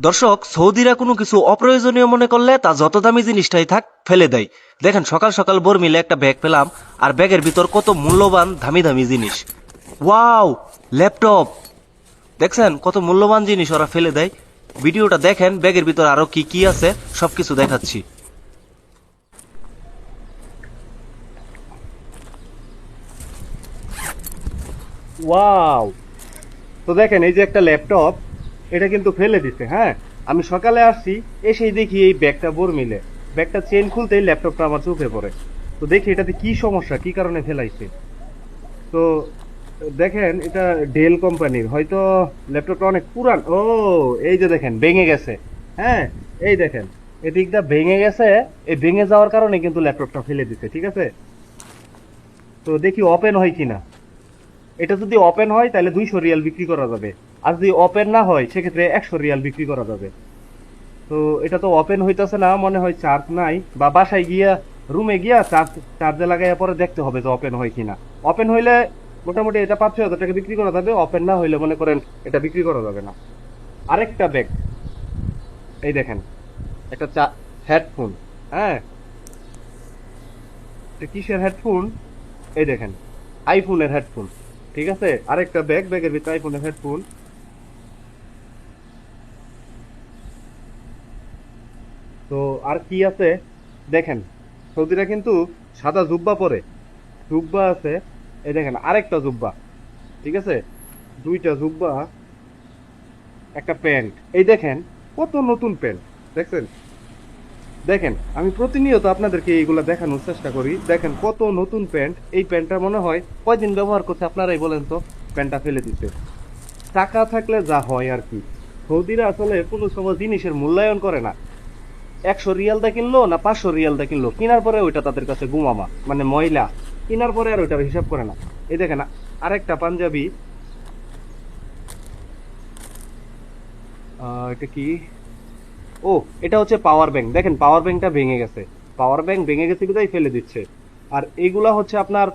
দর্শক, সৌদিরা কোনো কিছু অপ্রয়োজনীয় মনে করলে তা যত দামি জিনিসটাই থাক ফেলে দেয়। দেখেন, সকাল সকাল বর্মিলে একটা ব্যাগ পেলাম, আর ব্যাগের ভিতর কত মূল্যবান দামি দামি জিনিস। Wow, laptop! দেখছেন কত মূল্যবান জিনিস ওরা ফেলে দেয়। ভিডিওটা দেখেন, ব্যাগের ভিতর আরো কি কি আছে সবকিছু দেখাচ্ছি। ওয়াও! তো দেখেন, এই যে একটা ল্যাপটপ, এটা কিন্তু ফেলে দিছে। হ্যাঁ, আমি সকালে আসছি, এসেই দেখি এই ব্যাগটা বর্মিলে। ব্যাগটা চেন খুলতেই ল্যাপটপটা আমার চোখে পড়ে। তো দেখি এটাতে কি সমস্যা, কি কারণে ফেলাইছে। তো দেখেন, এটা ডেল কোম্পানির, হয়তো ল্যাপটপটা অনেক পুরান। ও, এই যে দেখেন ভেঙে গেছে। হ্যাঁ, এই দেখেন, এদিকটা ভেঙে গেছে। এই ভেঙে যাওয়ার কারণে কিন্তু ল্যাপটপটা ফেলে দিছে, ঠিক আছে। তো দেখি ওপেন হয় কিনা। এটা যদি ওপেন হয় তাহলে 200 রিয়াল বিক্রি করা যাবে। আর যদি ওপেন না হয় সেক্ষেত্রে 100 রিয়াল বিক্রি করা যাবে। তো এটা তো ওপেন হইতাছে না, মনে হয় চার্জ নাই, বা বাসায় গিয়া রুমে গিয়া চার্জে লাগাইয়া পরে দেখতে হবে যে ওপেন হয় কিনা। ওপেন হইলে মোটামুটি এটা 5-6 হাজার টাকা বিক্রি করা যাবে। ওপেন না হইলে মনে করেন এটা বিক্রি করা যাবে না। আরেকটা ব্যাগ, এই দেখেন, একটা হেডফোন। হ্যাঁ, এটা কিসের হেডফোন? এই দেখেন, আইফোনের হেডফোন। ঠিক আছে, আরেকটা ব্যাগ, ব্যাগের ভিতরে আইফোনের হেডফোন। তো আর কি আছে দেখেন, সৌদিরা কিন্তু সাদা জুব্বা পরে, জুব্বা আছে। এই দেখেন আরেকটা জুব্বা, ঠিক আছে, দুইটা জুব্বা, একটা প্যান্ট। এই দেখেন কত নতুন প্যান্ট, দেখছেন? দেখেন, আমি প্রতিনিয়ত আপনাদেরকে এইগুলা দেখানোর চেষ্টা করি। দেখেন কত নতুন প্যান্ট। এই প্যান্টটা মনে হয় কয়দিন ব্যবহার করছে আপনারাই বলেন তো। প্যান্টটা ফেলে দিতে, টাকা থাকলে যা হয় আর কি। সৌদিরা আসলে কোনো সময় জিনিসের মূল্যায়ন করে না। 100 রিয়াল দা কিনলো না 500 রিয়াল দা কিনলো, কেনার পরে ওইটা তাদের কাছে গুমামা, মানে ময়লা। কেনার পরে আর ওইটার হিসাব করে না। এই দেখেন আরেকটা পাঞ্জাবি। এটা কি? ও, এটা হচ্ছে পাওয়ার ব্যাংক। দেখেন পাওয়ার ব্যাংকটা ভেঙে গেছে। পাওয়ার ব্যাংক ভেঙে গেছে বিধায় ফেলে দিচ্ছে। আর এইগুলা হচ্ছে আপনার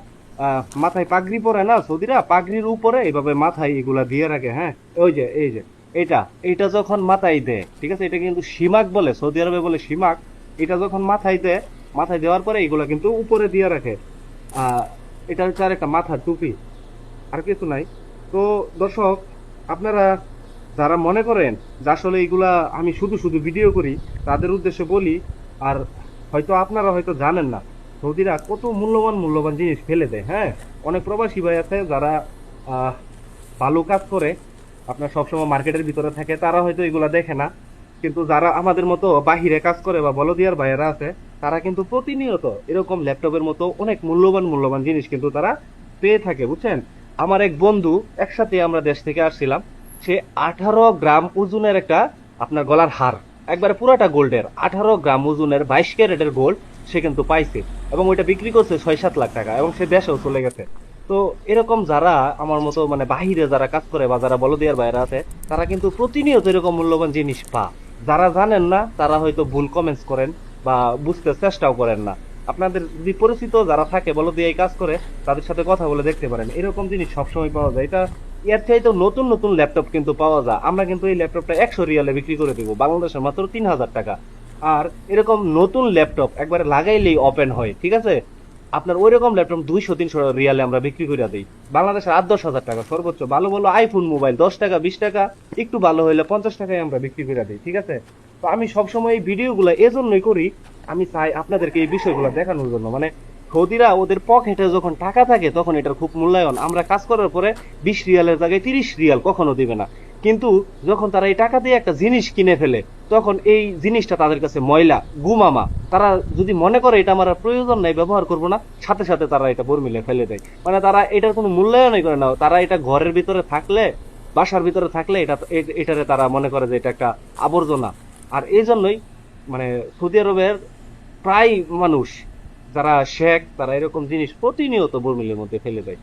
মাথায় পাগড়ি পরে না সৌদিরা, পাগড়ির উপরে এইভাবে মাথায় এগুলা দিয়ে রাখে। হ্যাঁ, ওই যে এই যে এটা, এটা যখন মাথায় দেয়, ঠিক আছে, এটা কিন্তু সিমাক বলে, সৌদি আরবে বলে সিমাক। এটা যখন মাথায় দেয়, মাথায় দেওয়ার পরে এগুলা কিন্তু উপরে দিয়ে রাখে। আহ এটা হচ্ছে আর একটা মাথার টুপি, আর কিছু নাই। তো দর্শক, আপনারা যারা মনে করেন যে আসলে এগুলা আমি শুধু শুধু ভিডিও করি, তাদের উদ্দেশ্যে বলি। আর হয়তো আপনারা হয়তো জানেন না, সৌদিরা কত মূল্যবান মূল্যবান জিনিস ফেলে দেয়। হ্যাঁ, অনেক প্রবাসী ভাই আছে যারা আহ ভালো কাজ করে, আপনার সবসময় মার্কেটের ভিতরে থাকে, তারা হয়তো এগুলা দেখে না। কিন্তু যারা আমাদের মতো বাহিরে কাজ করে বা বলদিয়ার ভাইয়েরা আছে, তারা কিন্তু প্রতিনিয়ত এরকম ল্যাপটপের মতো অনেক মূল্যবান মূল্যবান জিনিস কিন্তু তারা পেয়ে থাকে, বুঝছেন? আমার এক বন্ধু, একসাথে আমরা দেশ থেকে আসছিলাম, সে 18 গ্রাম ওজনের একটা আপনার গলার হার, একবারে পুরাটা গোল্ডের, 18 গ্রাম ওজনের 22 ক্যারেটের গোল্ড সে কিন্তু পাইছে। এবং ওইটা বিক্রি করছে 6-7 লাখ টাকা, এবং সে দেশেও চলে গেছে। তো এরকম যারা আমার মতো মানে বাহিরে যারা কাজ করে বা যারা বলদিয়ার বাইরে আছে, তারা কিন্তু প্রতিনিয়ত এরকম মূল্যবান জিনিস যারা জানেন না তারা হয়তো ভুল কমেন্টস করেন বা বুঝতে চেষ্টাও করেন না। আপনাদের যদি পরিচিত যারা থাকে বলদিয়ায় কাজ করে, তাদের সাথে কথা বলে দেখতে পারেন, এরকম জিনিস সবসময় পাওয়া যায়। এটা এর চাইতে নতুন নতুন ল্যাপটপ কিন্তু পাওয়া যায়। আমরা কিন্তু এই ল্যাপটপটা 100 রিয়ালে বিক্রি করে দেবো, বাংলাদেশের মাত্র 3000 টাকা। আর এরকম নতুন ল্যাপটপ একবারে লাগাইলেই ওপেন হয়, ঠিক আছে, আপনার ওই রকম ল্যাপটপ 200-300 রিয়ালে আমরা বিক্রি করে দিই। বাংলাদেশের 8-10 হাজার টাকা সর্বোচ্চ। ভালো ভালো আইফোন মোবাইল 10 টাকা 20 টাকা, একটু ভালো হইলে 50 টাকায় আমরা বিক্রি করে দিই, ঠিক আছে। তো আমি সবসময় এই ভিডিওগুলো এজন্যই করি, আমি চাই আপনাদেরকে এই বিষয়গুলো দেখানোর জন্য। মানে সৌদিরা ওদের পকেটে যখন টাকা থাকে তখন এটার খুব মূল্যায়ন। আমরা কাজ করার পরে 20 রিয়ালের জায়গায় 30 রিয়াল কখনো দিবে না। কিন্তু যখন তারা এই টাকা দিয়ে একটা জিনিস কিনে ফেলে, তখন এই জিনিসটা তাদের কাছে ময়লা, গুমামা। তারা যদি মনে করে এটা আমার আর প্রয়োজন নাই, ব্যবহার করব না, সাথে সাথে তারা এটা বর্মিলে ফেলে দেয়। মানে তারা এটার কোনো মূল্যায়নই করে না। তারা এটা ঘরের ভিতরে থাকলে, বাসার ভিতরে থাকলে এটারে তারা মনে করে যে এটা একটা আবর্জনা। আর এই জন্যই মানে সৌদি আরবের প্রায় মানুষ যারা শেখ, তারা এরকম জিনিস প্রতিনিয়ত বর্মিলের মধ্যে ফেলে দেয়।